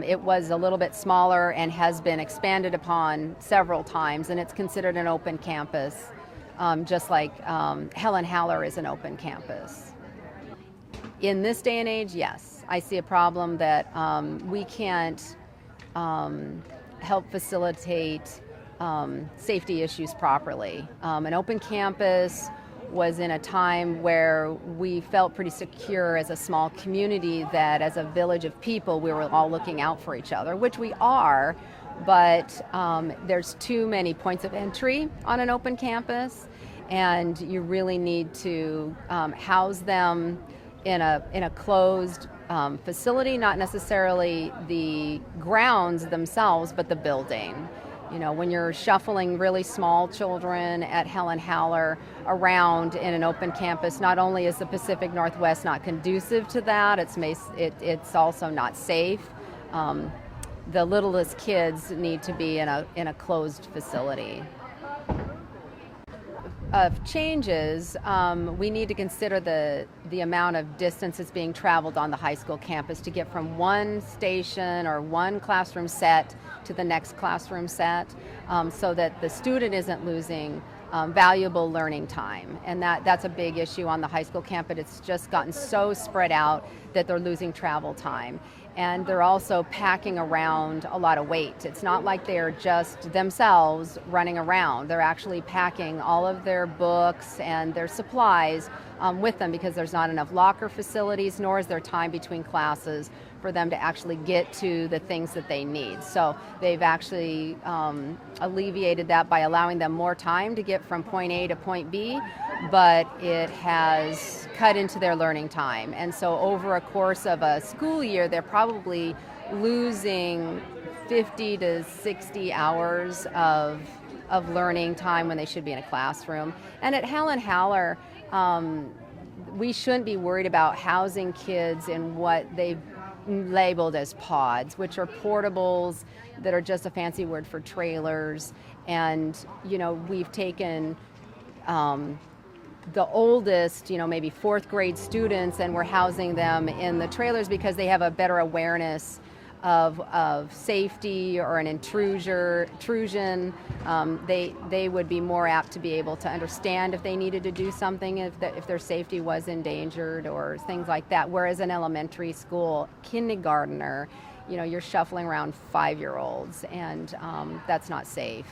It was a little bit smaller and has been expanded upon several times, and it's considered an open campus, just like Helen Haller is an open campus. In this day and age, yes, I see a problem that we can't help facilitate safety issues properly. An open campus was in a time where we felt pretty secure as a small community, that as a village of people we were all looking out for each other, which we are, but there's too many points of entry on an open campus, and you really need to house them in a closed facility, not necessarily the grounds themselves, but the building. You know, when you're shuffling really small children at Helen Haller around in an open campus, not only is the Pacific Northwest not conducive to that, it's also not safe. The littlest kids need to be in a closed facility. Of changes, we need to consider the amount of distance that's being traveled on the high school campus to get from one station or one classroom set to the next classroom set, so that the student isn't losing valuable learning time. And that's a big issue on the high school campus. It's just gotten so spread out that they're losing travel time. And they're also packing around a lot of weight. It's not like they're just themselves running around. They're actually packing all of their books and their supplies with them, because there's not enough locker facilities, nor is there time between classes for them to actually get to the things that they need. So they've actually alleviated that by allowing them more time to get from point A to point B, but it has cut into their learning time. And so over a course of a school year, they're probably losing 50 to 60 hours of learning time when they should be in a classroom. And at Helen Haller, we shouldn't be worried about housing kids in what they've labeled as pods, which are portables that are just a fancy word for trailers. And, you know, we've taken the oldest, maybe fourth grade students, and we're housing them in the trailers because they have a better awareness of safety or an intrusion. They would be more apt to be able to understand if they needed to do something, if their safety was endangered or things like that. Whereas in elementary school, kindergartner, you're shuffling around 5-year-olds, and that's not safe.